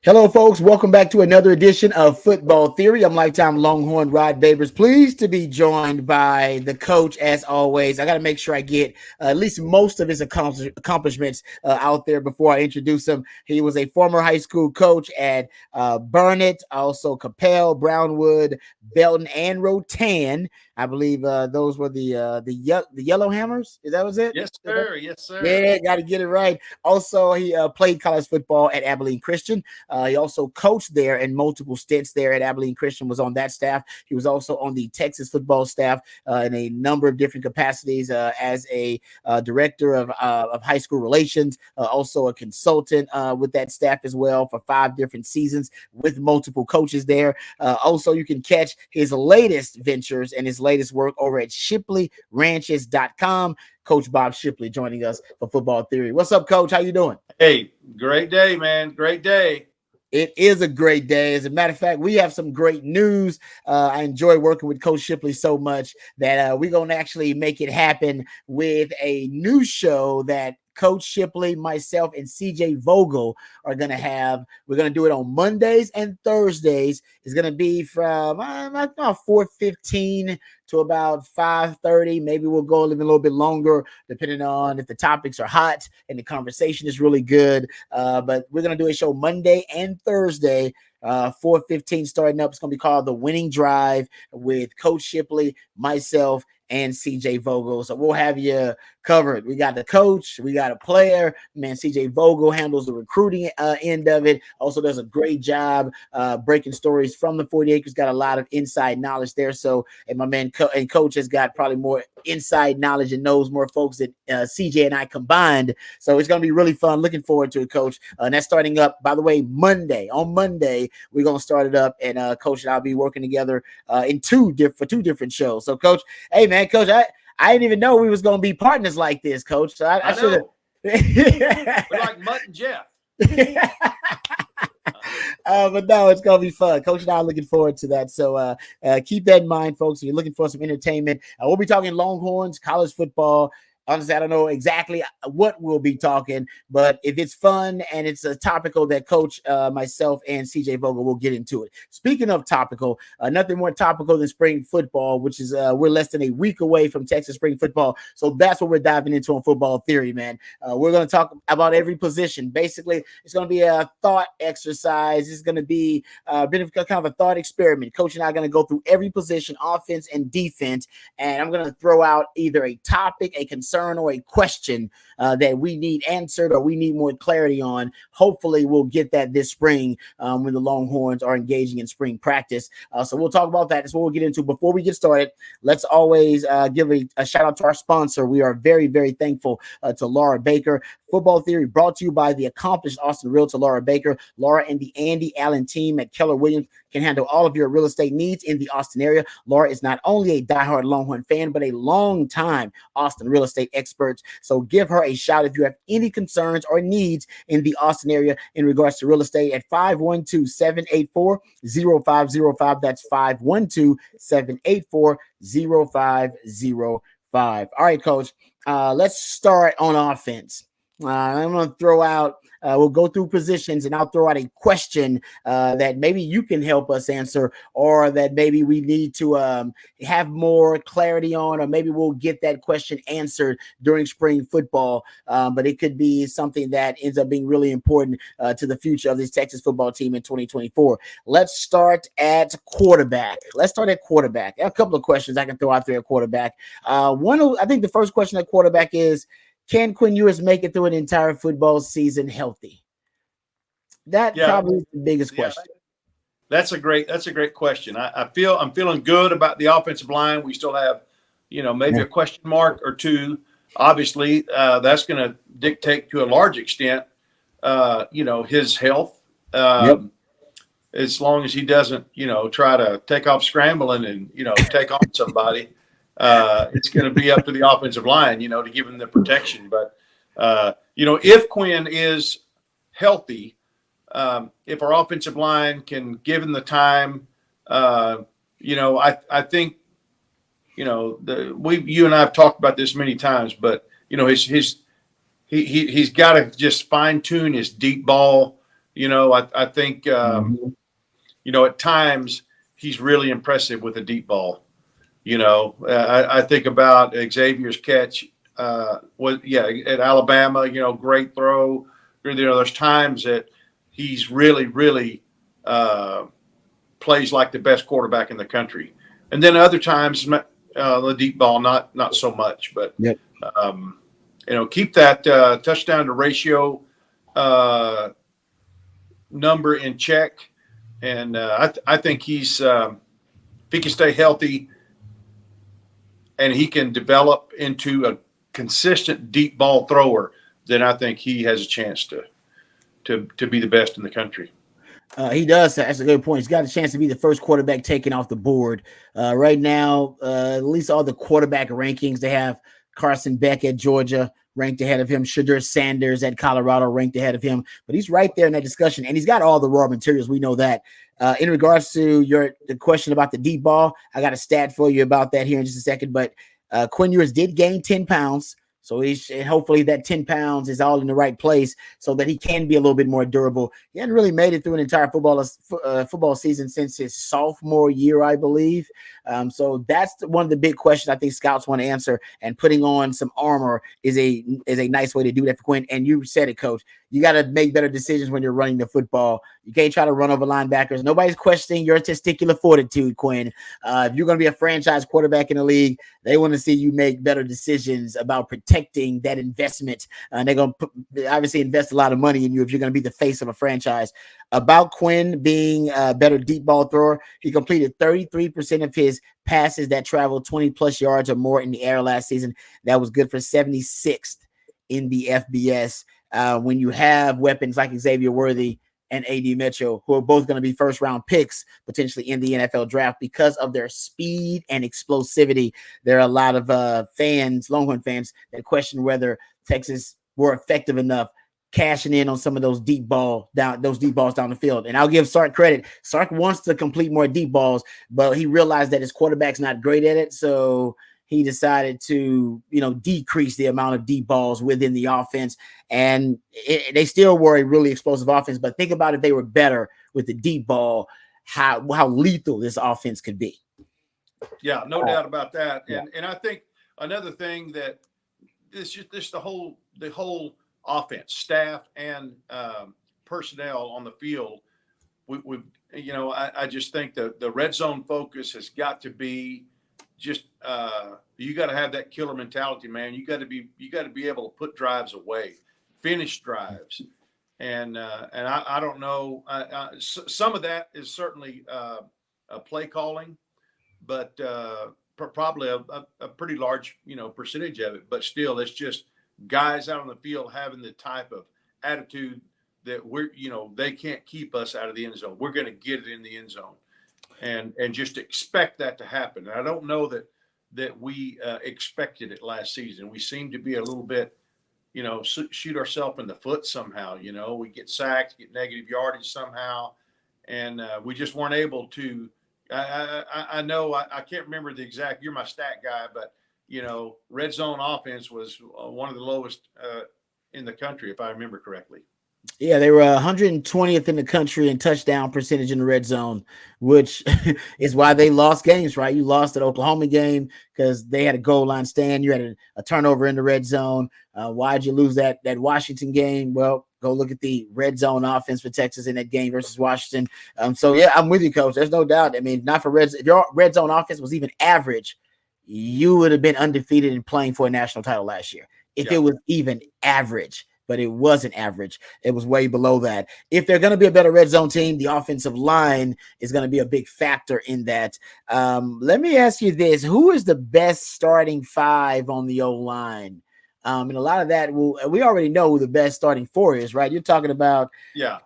Hello, folks. Welcome back to another edition of Football Theory. I'm lifetime Longhorn Rod Babers. Pleased to be joined by the coach, as always. I got to make sure I get at least most of his accomplishments out there before I introduce him. He was a former high school coach at Burnett, also Capel, Brownwood, Belton, and Rotan. I believe those were the Yellow Hammers. Is that was it? Yes, sir. Yes, sir. Yeah, got to get it right. Also, he played college football at Abilene Christian. He also coached there in multiple stints there at Abilene Christian, was on that staff. He was also on the Texas football staff in a number of different capacities as a director of high school relations, also a consultant with that staff as well for 5 different seasons with multiple coaches there. Also, you can catch his latest ventures and his latest work over at shipleyranches.com. Coach Bob Shipley joining us for Football Theory. What's up, Coach? How you doing? Hey, great day, man. Great day. It is a great day. As a matter of fact, we have some great news. I enjoy working with Coach Shipley so much that we're going to actually make it happen with a new show that Coach Shipley, myself, and CJ Vogel are going to have. We're going to do it on Mondays and Thursdays. It's going to be from 4:15 to about 5:30. Maybe we'll go a little bit longer, depending on if the topics are hot and the conversation is really good. But we're going to do a show Monday and Thursday. 4:15 starting up. It's going to be called The Winning Drive with Coach Shipley, myself, and CJ Vogel. So we'll have you covered. We got the coach, we got a player. Man, CJ Vogel handles the recruiting end of it. Also does a great job breaking stories from the 40 acres. Got a lot of inside knowledge there. So, and my man and coach has got probably more inside knowledge and knows more folks than CJ and I combined. So it's going to be really fun. Looking forward to it, Coach. And that's starting up, by the way, Monday. On Monday, we're going to start it up, and Coach and I'll be working together in two different shows. So, Coach, hey, man, Coach, I didn't even know we was going to be partners like this, Coach. So I should have. We're like Mutt and Jeff. But no, it's going to be fun. Coach and I are looking forward to that. So keep that in mind, folks. If you're looking for some entertainment, we'll be talking Longhorns, college football. Honestly, I don't know exactly what we'll be talking, but if it's fun and it's a topical that Coach, myself, and CJ Vogel will get into it. Speaking of topical, nothing more topical than spring football, which is we're less than a week away from Texas spring football. So that's what we're diving into on Football Theory, man. We're going to talk about every position. Basically, it's going to be a thought exercise. It's going to be a bit of kind of a thought experiment. Coach and I are going to go through every position, offense and defense, and I'm going to throw out either a topic, a concern, or a question that we need answered or we need more clarity on. Hopefully we'll get that this spring when the Longhorns are engaging in spring practice. So we'll talk about that. That's what we'll get into. Before we get started, let's always give a shout out to our sponsor. We are very, very thankful to Laura Baker. Football Theory brought to you by the accomplished Austin realtor Laura Baker. Laura and the Andy Allen team at Keller Williams can handle all of your real estate needs in the Austin area. Laura is not only a diehard Longhorn fan, but a long-time Austin real estate expert. So give her a shout if you have any concerns or needs in the Austin area in regards to real estate at 512-784-0505. That's 512-784-0505. All right, Coach. Let's start on offense. I'm going to throw out, we'll go through positions and I'll throw out a question that maybe you can help us answer, or that maybe we need to have more clarity on, or maybe we'll get that question answered during spring football. But it could be something that ends up being really important to the future of this Texas football team in 2024. Let's start at quarterback. A couple of questions I can throw out there at quarterback. I think the first question at quarterback is, can Quinn Ewers make it through an entire football season healthy? That probably is the biggest question. That's a great question. I'm feeling good about the offensive line. We still have, maybe a question mark or two. Obviously, that's going to dictate to a large extent, his health. As long as he doesn't, try to take off scrambling and, take on somebody. It's going to be up to the offensive line, to give him the protection. But, if Quinn is healthy, if our offensive line can give him the time, I think, you and I have talked about this many times, but, he's got to just fine tune his deep ball I think, at times he's really impressive with a deep ball. I think about Xavier's catch at Alabama, great throw. There's times that he's really, really plays like the best quarterback in the country. And then other times, the deep ball, not so much. But, Yep. Keep that touchdown to ratio number in check. And I think he's if he can stay healthy and he can develop into a consistent deep ball thrower, then I think he has a chance to be the best in the country. He does. That's a good point. He's got a chance to be the first quarterback taken off the board. Right now, at least all the quarterback rankings, they have Carson Beck at Georgia ranked ahead of him. Shedeur Sanders at Colorado ranked ahead of him. But he's right there in that discussion, and he's got all the raw materials. We know that. In regards to the question about the deep ball, I got a stat for you about that here in just a second. But Quinn Ewers did gain 10 pounds. So hopefully that 10 pounds is all in the right place so that he can be a little bit more durable. He hadn't really made it through an entire football season since his sophomore year, I believe. So that's one of the big questions I think scouts want to answer. And putting on some armor is a nice way to do that for Quinn. And you said it, Coach. You got to make better decisions when you're running the football. You can't try to run over linebackers. Nobody's questioning your testicular fortitude, Quinn. If you're going to be a franchise quarterback in the league, they want to see you make better decisions about protecting that investment. They're going to obviously invest a lot of money in you if you're going to be the face of a franchise. About Quinn being a better deep ball thrower, he completed 33% of his passes that traveled 20-plus yards or more in the air last season. That was good for 76th in the FBS. When you have weapons like Xavier Worthy and A.D. Mitchell, who are both going to be first-round picks potentially in the NFL draft because of their speed and explosivity, there are a lot of Longhorn fans, that question whether Texas were effective enough cashing in on some of those deep balls down the field. And I'll give Sark credit. Sark wants to complete more deep balls, but he realized that his quarterback's not great at it, so he decided to, decrease the amount of deep balls within the offense. And they still were a really explosive offense. But think about if they were better with the deep ball, how lethal this offense could be. Yeah, no doubt about that. And I think another thing that this the whole offense, staff and personnel on the field, I just think the red zone focus has got to be just you got to have that killer mentality, man. You got to be able to put drives away, finish drives, and I don't know. Some of that is certainly a play calling, but probably a pretty large percentage of it. But still, it's just guys out on the field having the type of attitude that they can't keep us out of the end zone. We're going to get it in the end zone. And just expect that to happen. And I don't know that we expected it last season. We seem to be a little bit, shoot ourselves in the foot somehow. We get sacked, get negative yardage somehow, and we just weren't able to. I know I can't remember the exact. You're my stat guy, but red zone offense was one of the lowest in the country, if I remember correctly. Yeah, they were 120th in the country in touchdown percentage in the red zone, which is why they lost games, right? You lost that Oklahoma game because they had a goal line stand. You had a turnover in the red zone. Why'd you lose that Washington game? Well, go look at the red zone offense for Texas in that game versus Washington. So, yeah, I'm with you, Coach. There's no doubt. I mean, not for if your red zone offense was even average, you would have been undefeated and playing for a national title last year. If it was even average. But it wasn't average. It was way below that. If they're going to be a better red zone team, the offensive line is going to be a big factor in that. Let me ask you this. Who is the best starting five on the O-line? And a lot of that, we already know who the best starting four is, right? You're talking about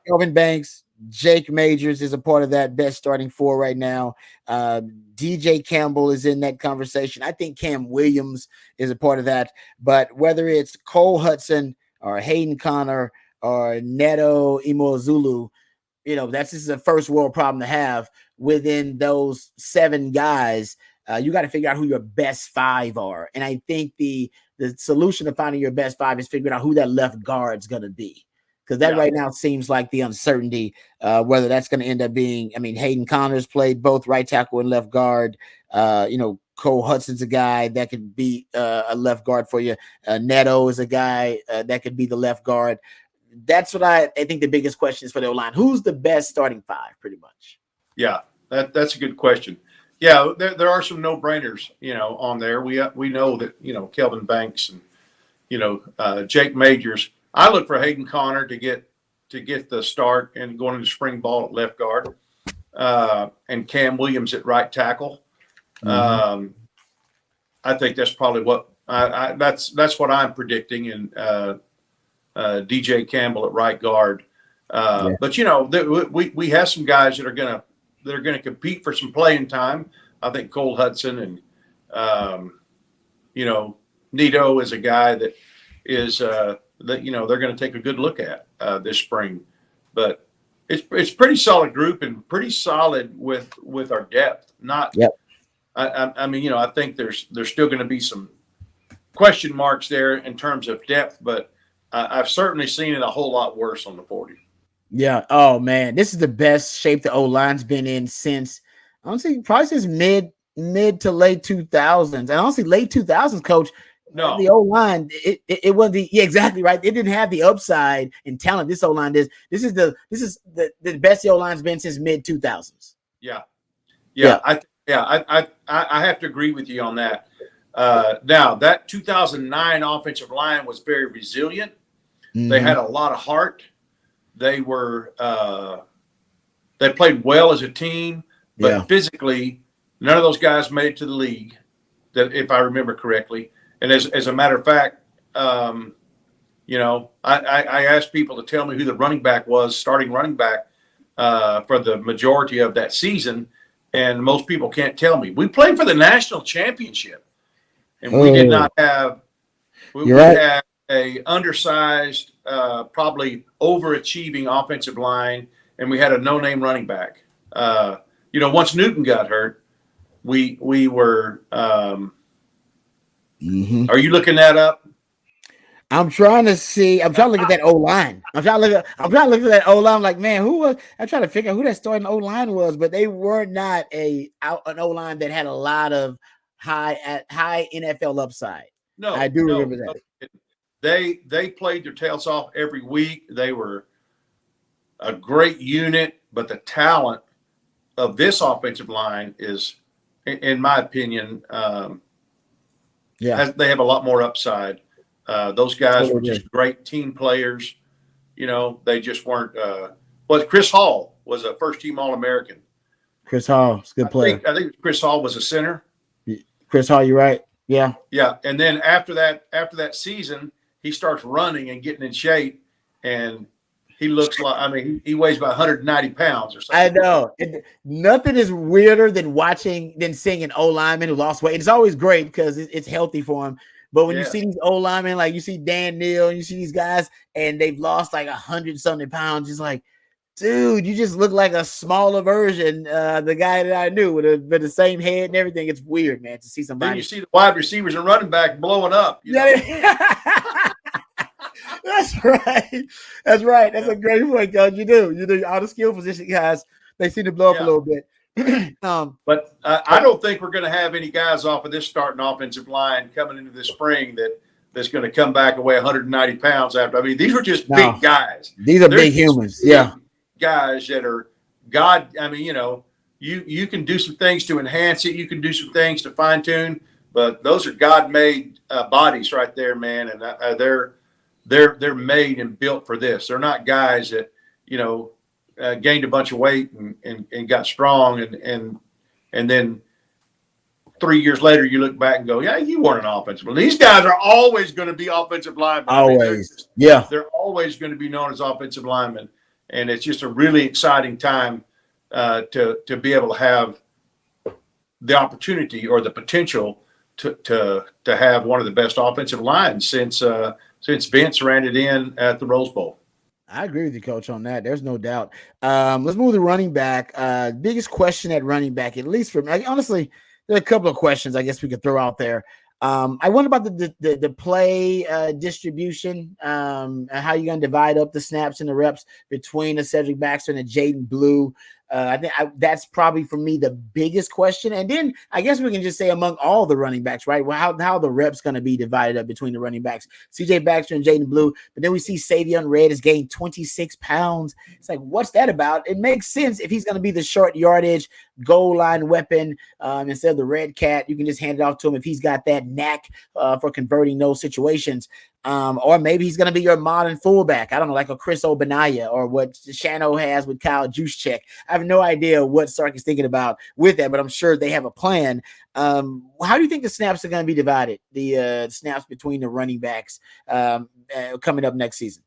Kelvin Banks, Jake Majors is a part of that best starting four right now. DJ Campbell is in that conversation. I think Cam Williams is a part of that. But whether it's Cole Hudson or Hayden Connor or Neto Imozulu, this is a first world problem to have within those seven guys. You got to figure out who your best five are. And I think the solution to finding your best five is figuring out who that left guard's going to be. because that right now seems like the uncertainty, whether that's going to end up being. I mean, Hayden Connors played both right tackle and left guard. Cole Hudson's a guy that could be a left guard for you. Neto is a guy that could be the left guard. That's what I think the biggest question is for the O-line. Who's the best starting five, pretty much? Yeah, that's a good question. Yeah, there are some no-brainers, on there. We know that, Kelvin Banks and, Jake Majors. I look for Hayden Connor to get the start and going into spring ball at left guard, and Cam Williams at right tackle. I think that's probably what that's what I'm predicting, and DJ Campbell at right guard. But we have some guys that are gonna compete for some playing time. I think Cole Hudson and Neto is a guy that is that they're going to take a good look at this spring. But it's pretty solid group and pretty solid with our depth. Not. Yep. I mean, I think there's still going to be some question marks there in terms of depth, but I've certainly seen it a whole lot worse on the 40. Yeah. Oh man, this is the best shape the O-line's been in since, honestly, probably since mid to late 2000s. And honestly, late 2000s, coach. No, the O-line, it wasn't exactly right. It didn't have the upside and talent this O-line does. This is the best the O-line's been since mid 2000s. Yeah. I have to agree with you on that. Now that 2009 offensive line was very resilient. Mm-hmm. They had a lot of heart. They were they played well as a team, but physically, none of those guys made it to the league. That, if I remember correctly. And as a matter of fact, I asked people to tell me who the running back was, starting running back for the majority of that season, and most people can't tell me. We played for the national championship, and we did not have. We had a undersized, probably overachieving offensive line, and we had a no-name running back. Once Newton got hurt, we were. Are you looking that up? I'm trying to see. I'm trying to look at that O-line. I'm trying to look at that O-line. I'm like, man, who was? I'm trying to figure out who that starting O-line was, but they were not an O-line that had a lot of high NFL upside. No, I do remember that. They played their tails off every week. They were a great unit, but the talent of this offensive line is, in my opinion, they have a lot more upside. Those guys were just great team players. They just weren't. Chris Hall was a first-team All-American. Chris Hall is a good player. I think Chris Hall was a center. Chris Hall, you're right. Yeah. Yeah, and then after that season, he starts running and getting in shape, and he looks like. I mean, he weighs about 190 pounds or something. I know. Nothing is weirder than seeing an O lineman who lost weight. It's always great because it's healthy for him. But when you see these O linemen, like you see Dan Neal, and you see these guys, and they've lost like 100-something pounds, it's like, dude, you just look like a smaller version. The guy that I knew with the same head and everything. It's weird, man, to see somebody. Then you see the wide receivers and running back blowing up. That's right. That's right. That's a great point, coach. You do all the skill position guys. They seem to blow up a little bit. But I don't think we're going to have any guys off of this starting offensive line coming into this spring that's going to come back and weigh 190 pounds after. I mean, these were just big guys. These are big humans. Guys that are God. I mean, you can do some things to enhance it. You can do some things to fine tune, but those are God-made bodies right there, man. And they're made and built for this. They're not guys that, gained a bunch of weight and got strong. And then 3 years later, you look back and go, yeah, you weren't an offensive lineman. These guys are always going to be offensive linemen. Always. They're always going to be known as offensive linemen. And it's just a really exciting time to be able to have the opportunity or the potential to have one of the best offensive lines since Vince ran it in at the Rose Bowl. I agree with you, Coach, on that. There's no doubt. Let's move to running back. Biggest question at running back, at least for me. Honestly, there are a couple of questions I guess we could throw out there. I wonder about the play distribution. How you going to divide up the snaps and the reps between a Cedric Baxter and a Jaden Blue? I think that's probably for me the biggest question. And then I guess we can just say among all the running backs, right? Well, how the reps going to be divided up between the running backs, CJ Baxter and Jaden Blue. But then we see Savion Red has gained 26 pounds. It's like, what's that about? It makes sense if he's going to be the short yardage goal line weapon instead of the red cat. You can just hand it off to him if he's got that knack for converting those situations. Or maybe he's going to be your modern fullback. I don't know, like a Chris Obanaya or what Shano has with Kyle Juszczyk. I have no idea what Sark is thinking about with that, but I'm sure they have a plan. How do you think the snaps are going to be divided? The snaps between the running backs coming up next season?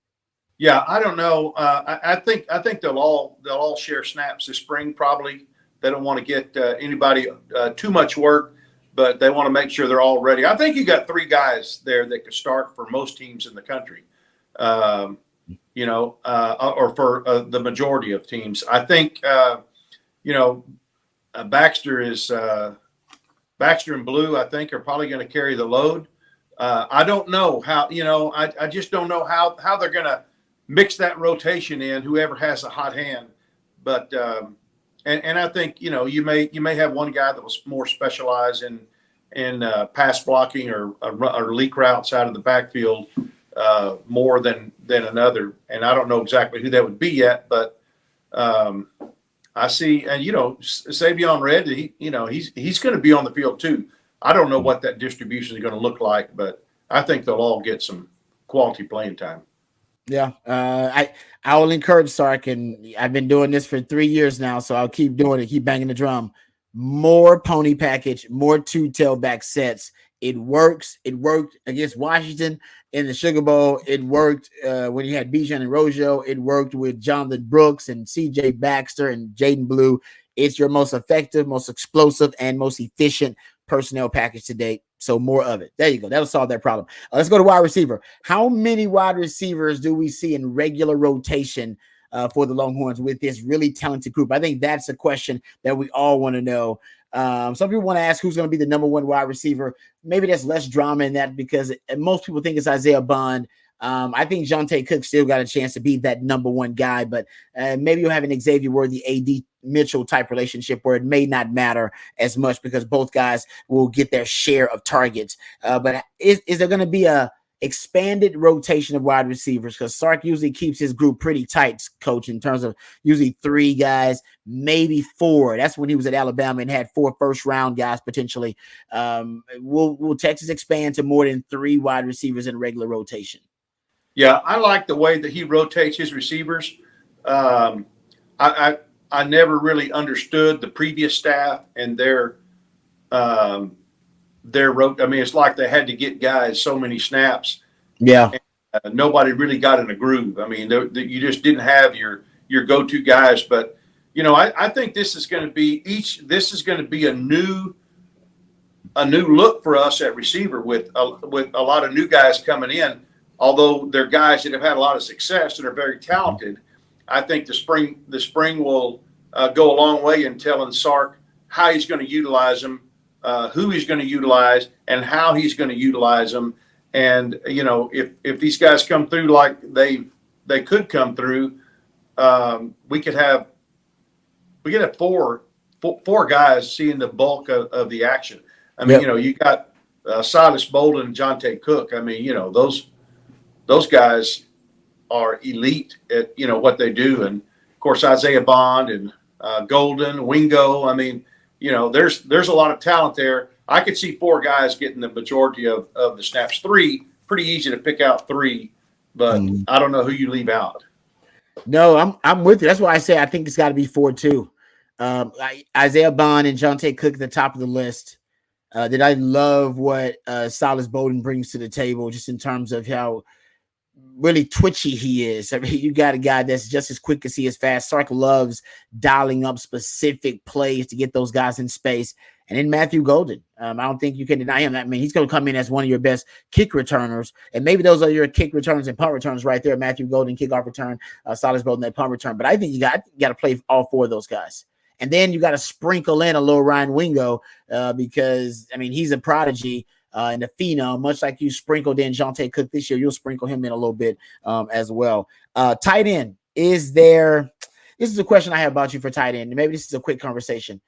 Yeah, I don't know. I think they'll all share snaps this spring. Probably they don't want to get anybody too much work, but they want to make sure they're all ready. I think you got 3 guys there that could start for most teams in the country, or for the majority of teams. I think, Baxter and Blue, I think, are probably going to carry the load. I don't know how, I just don't know how they're going to mix that rotation in, whoever has a hot hand. But and I think, you may have one guy that was more specialized in pass blocking or leak routes out of the backfield more than another. And I don't know exactly who that would be yet, but I see, and Savion Red, he's going to be on the field too. I don't know what that distribution is going to look like, but I think they'll all get some quality playing time. Yeah, I will encourage Sark, and I've been doing this for 3 years now, so I'll keep doing it, keep banging the drum. More pony package, more 2 tailback sets. It works. It worked against Washington in the Sugar Bowl. It worked when you had Bijan and Rojo. It worked with Jonathan Brooks and CJ Baxter and Jaden Blue. It's your most effective, most explosive, and most efficient personnel package to date. So more of it. There you go. That'll solve that problem. Let's go to wide receiver. How many wide receivers do we see in regular rotation for the Longhorns with this really talented group? I think that's a question that we all want to know. Some people want to ask who's going to be the number 1 wide receiver. Maybe there's less drama in that because most people think it's Isaiah Bond. I think Jonte Cook still got a chance to be that number 1 guy, but maybe you'll have an Xavier Worthy, AD Mitchell type relationship where it may not matter as much because both guys will get their share of targets. But is there going to be a expanded rotation of wide receivers? Because Sark usually keeps his group pretty tight, coach, in terms of usually 3 guys, maybe 4. That's when he was at Alabama and had 4 first-round guys potentially. Will Texas expand to more than 3 wide receivers in regular rotation? Yeah, I like the way that he rotates his receivers. I never really understood the previous staff and their it's like they had to get guys so many snaps. Yeah. And, nobody really got in a groove. I mean, you just didn't have your go-to guys. But I think this is going to be a new look for us at receiver with a lot of new guys coming in. Although they're guys that have had a lot of success and are very talented, I think the spring will go a long way in telling Sark how he's going to utilize them, who he's going to utilize, and how he's going to utilize them. And if these guys come through like they could come through, we could have four guys seeing the bulk of the action. I mean, Yep. You got Silas Bolden and Jonte Cook. I mean, those guys are elite at what they do, and of course Isaiah Bond and Golden, Wingo. I mean, there's a lot of talent there. I could see 4 guys getting the majority of the snaps. 3, pretty easy to pick out 3, but I don't know who you leave out. No, I'm with you. That's why I say I think it's got to be 4 too. Isaiah Bond and Jonte Cook at the top of the list. That I love what Silas Bolden brings to the table, just in terms of how really twitchy he is. I mean, you got a guy that's just as quick as he is fast. Sark loves dialing up specific plays to get those guys in space. And then Matthew Golden. I don't think you can deny him. I mean, he's going to come in as one of your best kick returners. And maybe those are your kick returns and punt returns right there. Matthew Golden, kickoff return, Silas Bolden, that punt return. But I think you got to play all 4 of those guys. And then you got to sprinkle in a little Ryan Wingo because, I mean, he's a prodigy. and a phenom, much like you sprinkled in Jonte Cook this year. You'll sprinkle him in a little bit as well. Tight end, is there? This is a question I have about you for tight end. Maybe this is a quick conversation.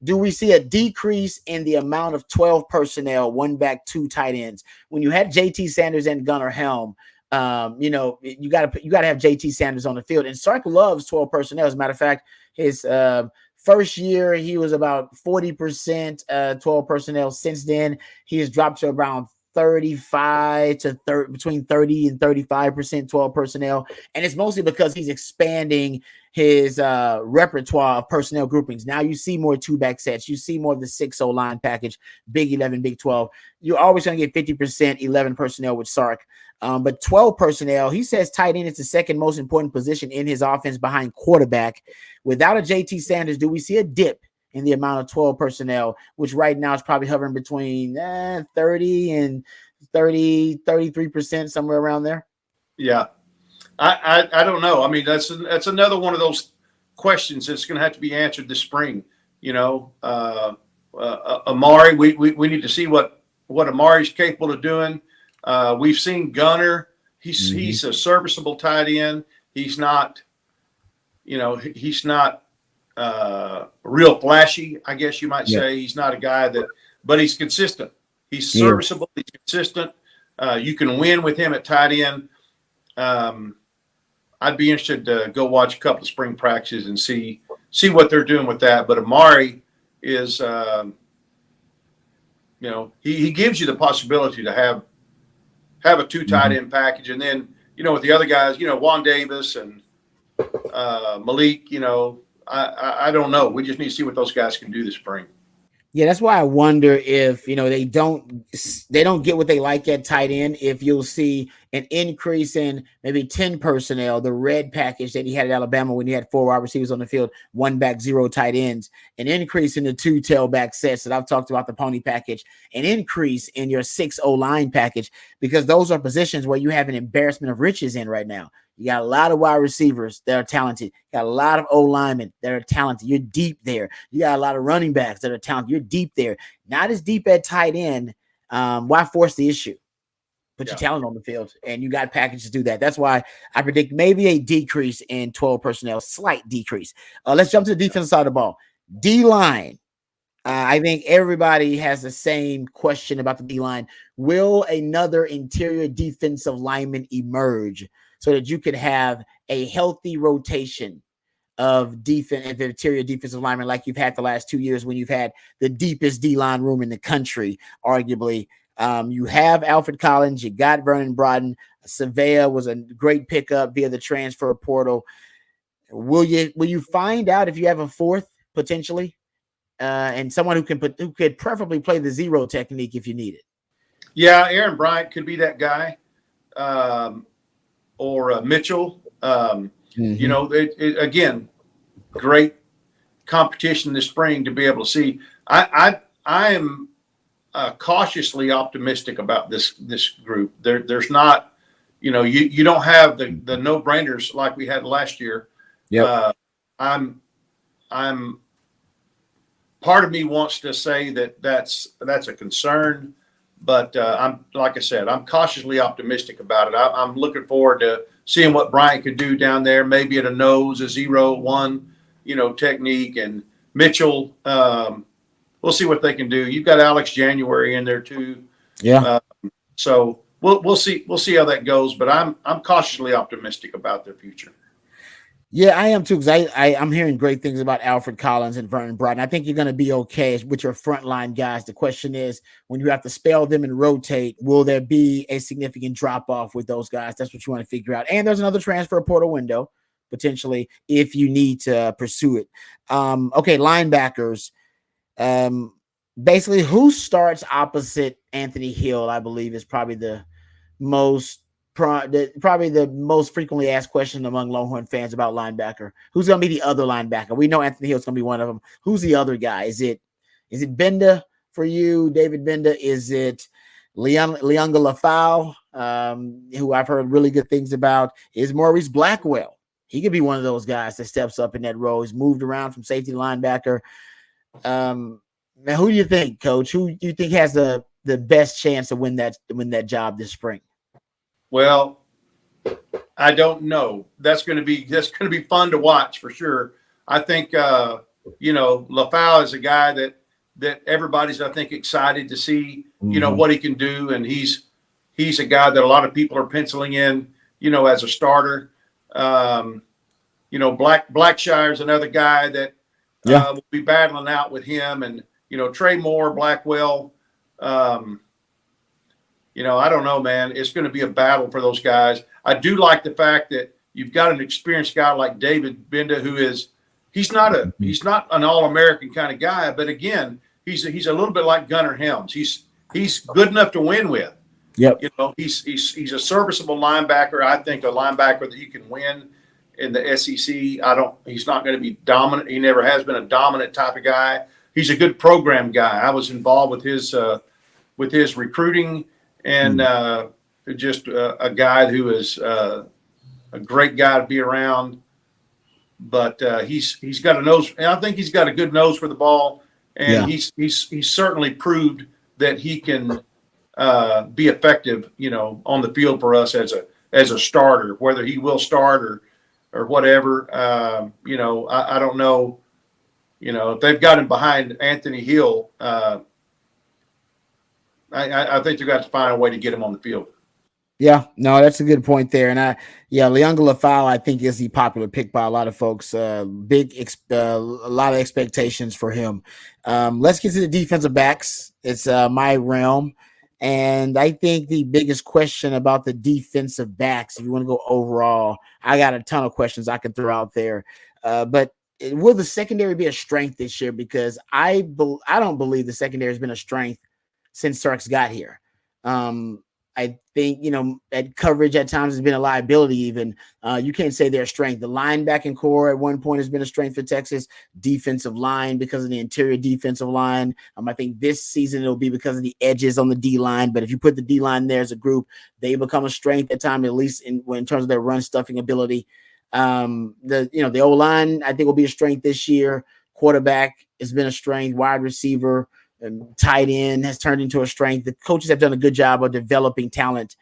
Do we see a decrease in the amount of 12 personnel, one back, two tight ends? When you had JT Sanders and Gunnar Helm, you got to have JT Sanders on the field. And Sark loves 12 personnel. As a matter of fact, his first year, he was about 40% 12 personnel. Since then, he has dropped to around 35 to between 30 and 35% 12 personnel. And it's mostly because he's expanding his repertoire of personnel groupings. Now you see more two-back sets. You see more of the 6-0 line package, Big 11, Big 12. You're always going to get 50% 11 personnel with Sark. But 12 personnel, he says tight end is the second most important position in his offense behind quarterback. Without a JT Sanders, do we see a dip in the amount of 12 personnel, which right now is probably hovering between 30 and 33%, somewhere around there? Yeah. I don't know. I mean, that's another one of those questions that's going to have to be answered this spring. Amari, we need to see what Amari's capable of doing. We've seen Gunnar. He's a serviceable tight end. He's not real flashy, I guess you might say. He's not a guy but he's consistent. He's serviceable. He's consistent. You can win with him at tight end. I'd be interested to go watch a couple of spring practices and see what they're doing with that. But Amari is, he gives you the possibility to have a two tight end package. And then, with the other guys, Juan Davis and Malik, I don't know. We just need to see what those guys can do this spring. Yeah, that's why I wonder if, they don't get what they like at tight end, if you'll see an increase in maybe 10 personnel, the red package that he had at Alabama when he had 4 wide receivers on the field, 1 back, 0 tight ends, an increase in the 2 tailback sets that I've talked about, the pony package, an increase in your 6-0 line package, because those are positions where you have an embarrassment of riches in right now. You got a lot of wide receivers that are talented. You got a lot of O linemen that are talented. You're deep there. You got a lot of running backs that are talented. You're deep there. Not as deep at tight end. Why force the issue? Put your talent on the field, and you got packages to do that. That's why I predict maybe a decrease in 12 personnel, slight decrease. Let's jump to the defensive side of the ball. D-line. I think everybody has the same question about the D-line. Will another interior defensive lineman emerge so that you could have a healthy rotation of defense and interior defensive linemen like you've had the last 2 years when you've had the deepest D-line room in the country, arguably? You have Alfred Collins, you got Vernon Broughton. Savea was a great pickup via the transfer portal. Will you find out if you have a fourth potentially, and someone who could preferably play the zero technique if you need it? Yeah, Aaron Bryant could be that guy, or Mitchell. Again, great competition this spring to be able to see. I am cautiously optimistic about this group. There's not, you don't have the no-brainers like we had last year. Yeah. I'm part of me wants to say that's a concern, but like I said, I'm cautiously optimistic about it. I'm looking forward to seeing what Bryant could do down there, maybe at a nose, a 0-1, technique, and Mitchell. We'll see what they can do. You've got Alex January in there too. Yeah. So we'll see how that goes, but I'm cautiously optimistic about their future. Yeah, I am too, because I'm hearing great things about Alfred Collins and Vernon Broughton. I think you're going to be okay with your frontline guys. The question is, when you have to spell them and rotate, will there be a significant drop-off with those guys? That's what you want to figure out. And there's another transfer portal window, potentially, if you need to pursue it. Okay, linebackers. Basically, who starts opposite Anthony Hill, I believe, is probably the most frequently asked question among Longhorn fans about linebacker. Who's going to be the other linebacker? We know Anthony Hill's going to be one of them. Who's the other guy? Is it Benda for you, David Benda? Is it Leonga Lafau, who I've heard really good things about? Is Maurice Blackwell? He could be one of those guys that steps up in that role. He's moved around from safety to linebacker. Now, who do you think, Coach? Who do you think has the the best chance to win that job this spring? Well, I don't know. That's going to be fun to watch for sure. I think LaFau is a guy that everybody's, I think, excited to see what he can do, and he's a guy that a lot of people are penciling in as a starter. Blackshire's another guy that will be battling out with him, and Trey Moore, Blackwell. I don't know, man. It's going to be a battle for those guys. I do like the fact that you've got an experienced guy like David Benda, who he's not an All-American kind of guy, but again, he's a little bit like Gunnar Helms. He's good enough to win with. Yep. He's a serviceable linebacker. I think a linebacker that you can win in the SEC. He's not going to be dominant. He never has been a dominant type of guy. He's a good program guy. I was involved with his recruiting, and just a guy who is a great guy to be around. But he's got a nose, and I think he's got a good nose for the ball, and he's certainly proved that he can be effective, on the field for us as a starter. Whether he will start or whatever, I don't know. If they've got him behind Anthony Hill, I think they've got to find a way to get him on the field. Yeah, no, that's a good point there. And Leonga Lafau, I think, is the popular pick by a lot of folks. A lot of expectations for him. Let's get to the defensive backs. It's my realm. And I think the biggest question about the defensive backs, if you want to go overall, I got a ton of questions I can throw out there. But will the secondary be a strength this year? Because I don't believe the secondary has been a strength since Sark's got here. I think, at coverage at times has been a liability even. You can't say they're a strength. The linebacking core at one point has been a strength for Texas. Defensive line because of the interior defensive line. I think this season it'll be because of the edges on the D-line. But if you put the D-line there as a group, they become a strength at times, at least in terms of their run stuffing ability. The O-line, I think, will be a strength this year. Quarterback has been a strength. Wide receiver and tight end has turned into a strength. The coaches have done a good job of developing talent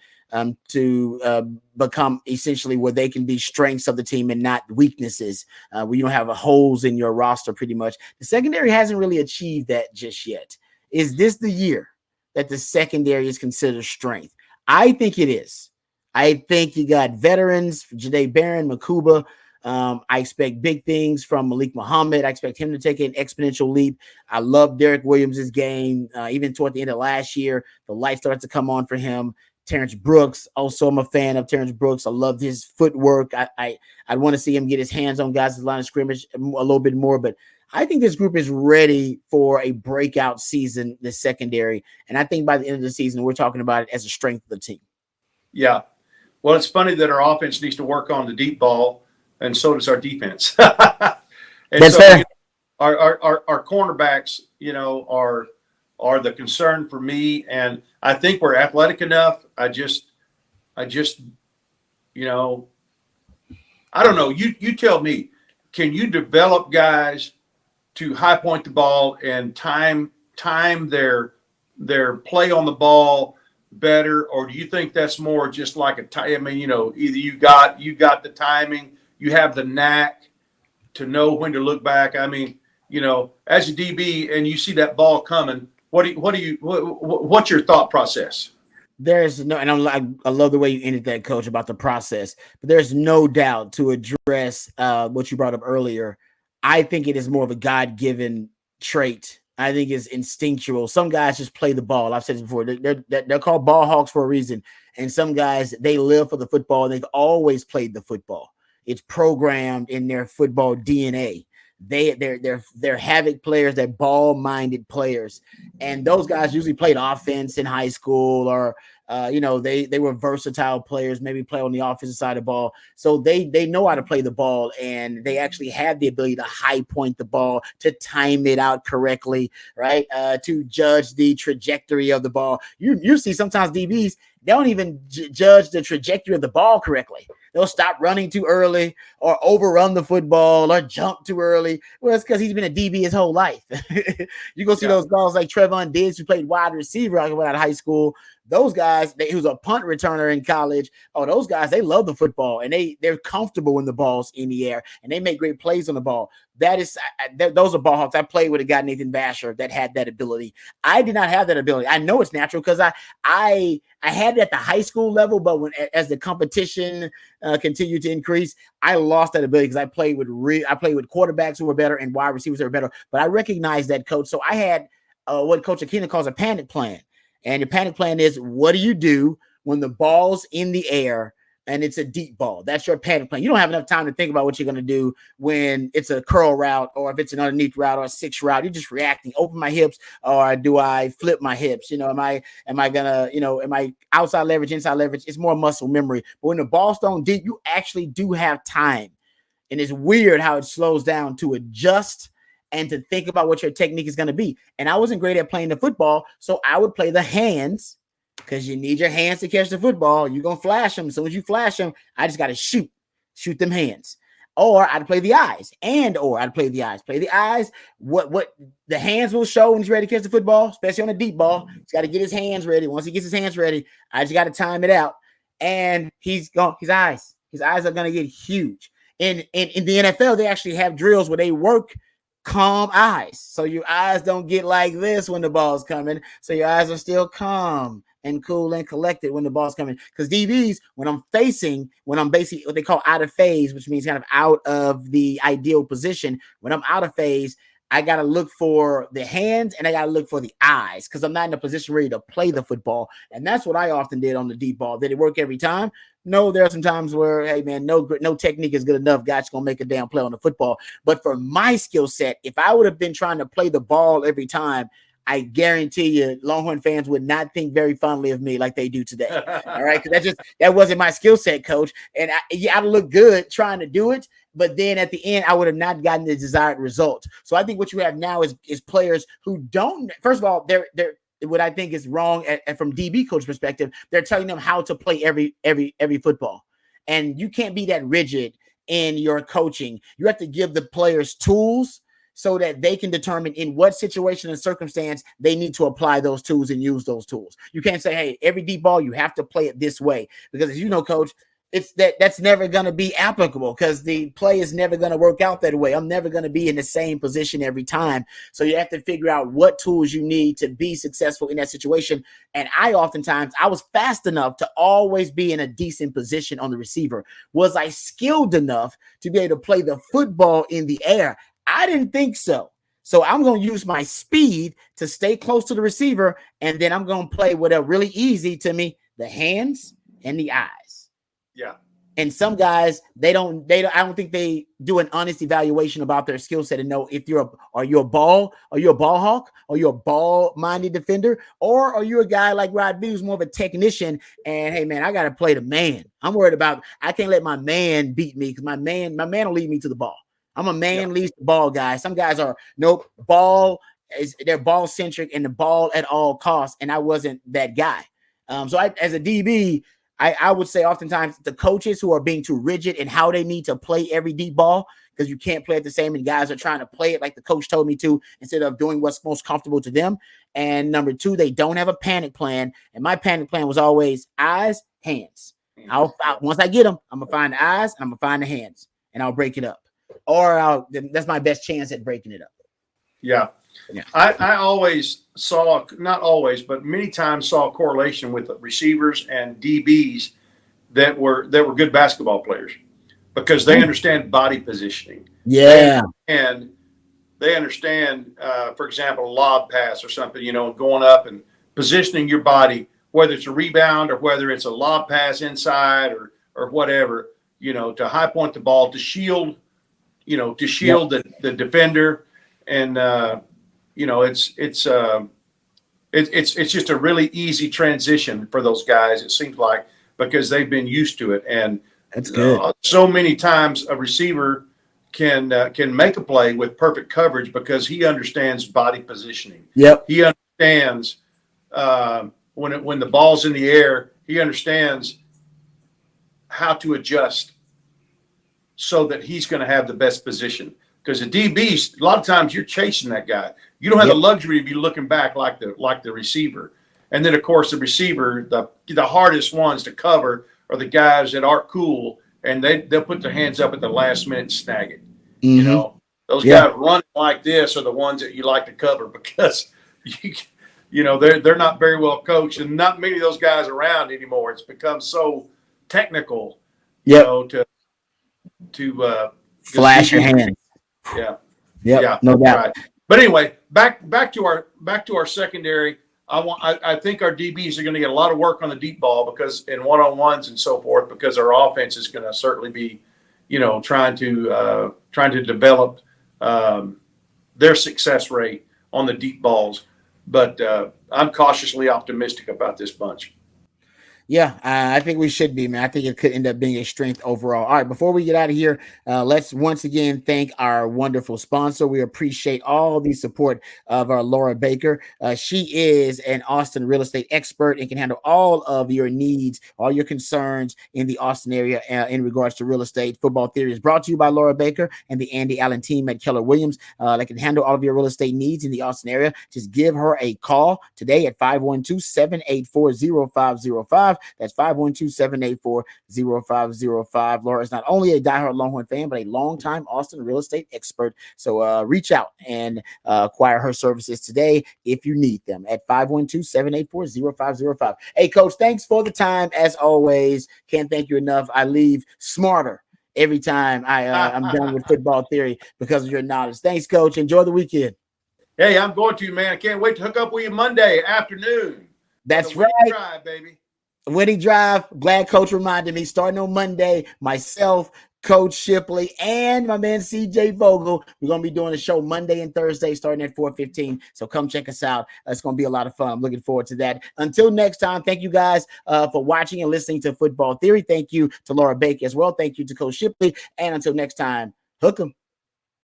to become essentially where they can be strengths of the team and not weaknesses, where you don't have holes in your roster pretty much. The secondary hasn't really achieved that just yet. Is this the year that the secondary is considered strength? I think it is. I think you got veterans, Jahdae Barron, Makuba. I expect big things from Malik Muhammad. I expect him to take an exponential leap. I love Derek Williams' game. Even toward the end of last year, the light started to come on for him. Terrence Brooks, also I'm a fan of Terrence Brooks. I love his footwork. I want to see him get his hands on guys' line of scrimmage a little bit more, but I think this group is ready for a breakout season, the secondary. And I think by the end of the season, we're talking about it as a strength of the team. Yeah. Well, it's funny that our offense needs to work on the deep ball, and so does our defense. That's fair. Our cornerbacks, are the concern for me, and I think we're athletic enough. I just, I don't know. You tell me, can you develop guys to high point the ball and time their play on the ball better, or do you think that's more just like either you got the timing, you have the knack to know when to look back. As a DB and you see that ball coming, what's your thought process? There's no, and I love the way you ended that, Coach, about the process, but there's no doubt to address what you brought up earlier. I think it is more of a God-given trait. I think it's instinctual. Some guys just play the ball. I've said this before. They're called Ballhawks for a reason. And some guys, they live for the football. They've always played the football. It's programmed in their football DNA. They're havoc players. They're ball-minded players. And those guys usually played offense in high school, or they were versatile players, maybe play on the offensive side of the ball. So they know how to play the ball, and they actually have the ability to high point the ball, to time it out correctly, right? To judge the trajectory of the ball. You see sometimes DBs, they don't even judge the trajectory of the ball correctly. they'll stop running too early or overrun the football or jump too early. Well, it's because he's been a DB his whole life. You go see those guys like Trevon Diggs, who played wide receiver out of high school. Those guys, he was a punt returner in college. Oh, those guys, they love the football, and they're comfortable when the ball's in the air, and they make great plays on the ball. Those are Ballhawks. I played with a guy, Nathan Basher, that had that ability. I did not have that ability. I know it's natural because I had it at the high school level, but as the competition continued to increase, I lost that ability because I played with quarterbacks who were better and wide receivers who were better. But I recognized that, coach. So I had what Coach Aquino calls a panic plan. And your panic plan is, what do you do when the ball's in the air and it's a deep ball? That's your panic plan. You don't have enough time to think about what you're going to do when it's a curl route or if it's an underneath route or a six route. You're just reacting. Open my hips, or do I flip my hips? Am I outside leverage, inside leverage? It's more muscle memory. But when the ball's thrown deep, you actually do have time. And it's weird how it slows down to adjust and to think about what your technique is going to be. And I wasn't great at playing the football, so I would play the hands because you need your hands to catch the football. You're going to flash them. So as you flash them, I just got to shoot them hands. Or I'd play the eyes, play the eyes. What the hands will show when he's ready to catch the football, especially on a deep ball. He's got to get his hands ready. Once he gets his hands ready, I just got to time it out. And his eyes are going to get huge. In the NFL, they actually have drills where they work calm eyes. So your eyes don't get like this when the ball's coming. So your eyes are still calm and cool and collected when the ball's coming. Because DBs, when I'm basically what they call out of phase, which means kind of out of the ideal position, when I'm out of phase, I got to look for the hands and I got to look for the eyes because I'm not in a position ready to play the football. And that's what I often did on the deep ball. Did it work every time? No, there are some times where, hey, man, no technique is good enough. Guy's going to make a damn play on the football. But for my skill set, if I would have been trying to play the ball every time, I guarantee you Longhorn fans would not think very fondly of me like they do today. All right. Because that wasn't my skill set, coach. And I look good trying to do it. But then at the end, I would have not gotten the desired result. So I think what you have now is players who don't, first of all, they're what I think is wrong from DB coach perspective. They're telling them how to play every football. And you can't be that rigid in your coaching. You have to give the players tools so that they can determine in what situation and circumstance they need to apply those tools and use those tools. You can't say, hey, every deep ball, you have to play it this way. Because as you know, coach, that's never going to be applicable because the play is never going to work out that way. I'm never going to be in the same position every time. So you have to figure out what tools you need to be successful in that situation. And I was fast enough to always be in a decent position on the receiver. Was I skilled enough to be able to play the football in the air? I didn't think so. So I'm going to use my speed to stay close to the receiver. And then I'm going to play what are really easy to me, the hands and the eyes. Yeah. And some guys, I don't think they do an honest evaluation about their skill set and know if are you a ball hawk? Are you a ball-minded defender? Or are you a guy like Rod B who's more of a technician? And hey, man, I got to play the man. I'm worried about, I can't let my man beat me because my man will lead me to the ball. I'm a man leads the ball guy. Some guys are, nope, they're ball-centric and the ball at all costs. And I wasn't that guy. So as a DB, I would say oftentimes the coaches who are being too rigid in how they need to play every deep ball, because you can't play it the same and guys are trying to play it like the coach told me to instead of doing what's most comfortable to them. And number two, they don't have a panic plan. And my panic plan was always eyes, hands. Once I get them, I'm going to find the eyes and I'm going to find the hands and I'll break it up. Or that's my best chance at breaking it up. Yeah. I always saw, not always, but many times saw a correlation with receivers and DBs that were good basketball players because they understand body positioning. Yeah. And they understand, for example, a lob pass or something, going up and positioning your body, whether it's a rebound or whether it's a lob pass inside or whatever, to high point the ball, to shield the defender. And, it's just a really easy transition for those guys. It seems like because they've been used to it, and that's good. So many times a receiver can make a play with perfect coverage because he understands body positioning. Yep. He understands when the ball's in the air. He understands how to adjust so that he's going to have the best position. Because the DBs, a lot of times you're chasing that guy. You don't have the luxury to be looking back like the receiver. And then, of course, the receiver, the hardest ones to cover are the guys that aren't cool, and they'll put their hands up at the last minute and snag it. Mm-hmm. You know, those guys running like this are the ones that you like to cover because you know they're not very well coached, and not many of those guys around anymore. It's become so technical, you know, to flash your hands. Yeah, no doubt. Right. But anyway, back to our secondary. I think our DBs are going to get a lot of work on the deep ball because in one-on-ones and so forth, because our offense is going to certainly be, you know, trying to develop their success rate on the deep balls. But I'm cautiously optimistic about this bunch. Yeah, I think we should be, man. I think it could end up being a strength overall. All right, before we get out of here, let's once again thank our wonderful sponsor. We appreciate all the support of our Laura Baker. She is an Austin real estate expert and can handle all of your needs, all your concerns in the Austin area in regards to real estate. Football Theory is brought to you by Laura Baker and the Andy Allen team at Keller Williams. That can handle all of your real estate needs in the Austin area. Just give her a call today at 512-784-0505. That's 512-784-0505. Laura is not only a diehard Longhorn fan, but a longtime Austin real estate expert. So reach out and acquire her services today if you need them at 512-784-0505. Hey, Coach, thanks for the time. As always, can't thank you enough. I leave smarter every time I'm done with Football Theory because of your knowledge. Thanks, Coach. Enjoy the weekend. Hey, I'm going to, man. I can't wait to hook up with you Monday afternoon. That's right. Drive, baby. Winning Drive. Glad Coach reminded me. Starting on Monday, myself, Coach Shipley, and my man CJ Vogel. We're going to be doing a show Monday and Thursday starting at 4:15. So come check us out. It's going to be a lot of fun. I'm looking forward to that. Until next time, thank you guys for watching and listening to Football Theory. Thank you to Laura Baker as well. Thank you to Coach Shipley. And until next time, hook 'em.